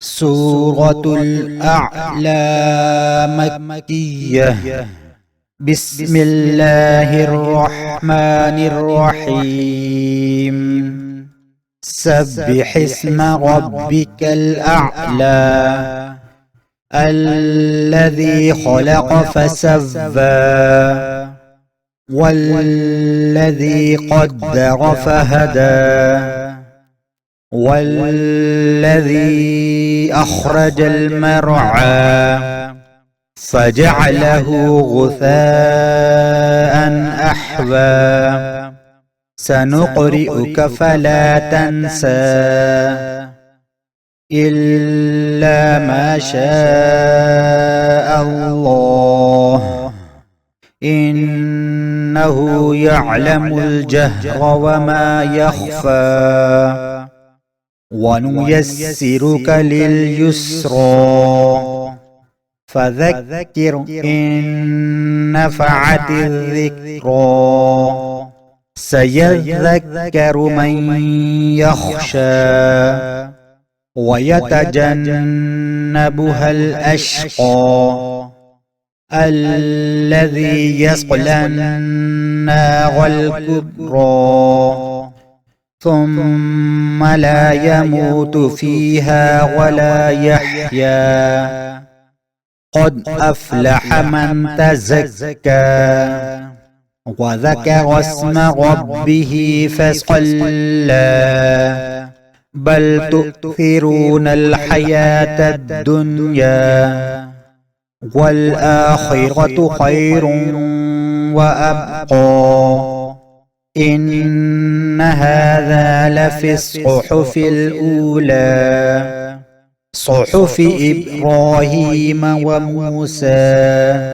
سورة الأعلى مكية. بسم الله الرحمن الرحيم. سبح اسم ربك الأعلى الذي خلق فسوى والذي قدر فهدى والذي أخرج المرعى فجعله غثاء أحوى. سنقرئك فلا تنسى إلا ما شاء الله إنه يعلم الجهر وما يخفى. ونيسرك لليسرى فذكر إن نفعت الذكرى. سيذكر من يخشى ويتجنبها الأشقى الذي يصلى النار الكبرى ثم لا يموت فيها ولا يحيا. قد أفلح من تزكى وذكر اسم ربه فصلى. بل تؤثرون الحياة الدنيا والآخرة خير وأبقى. إن هذا لفي الصحف الأولى صحف إبراهيم وموسى.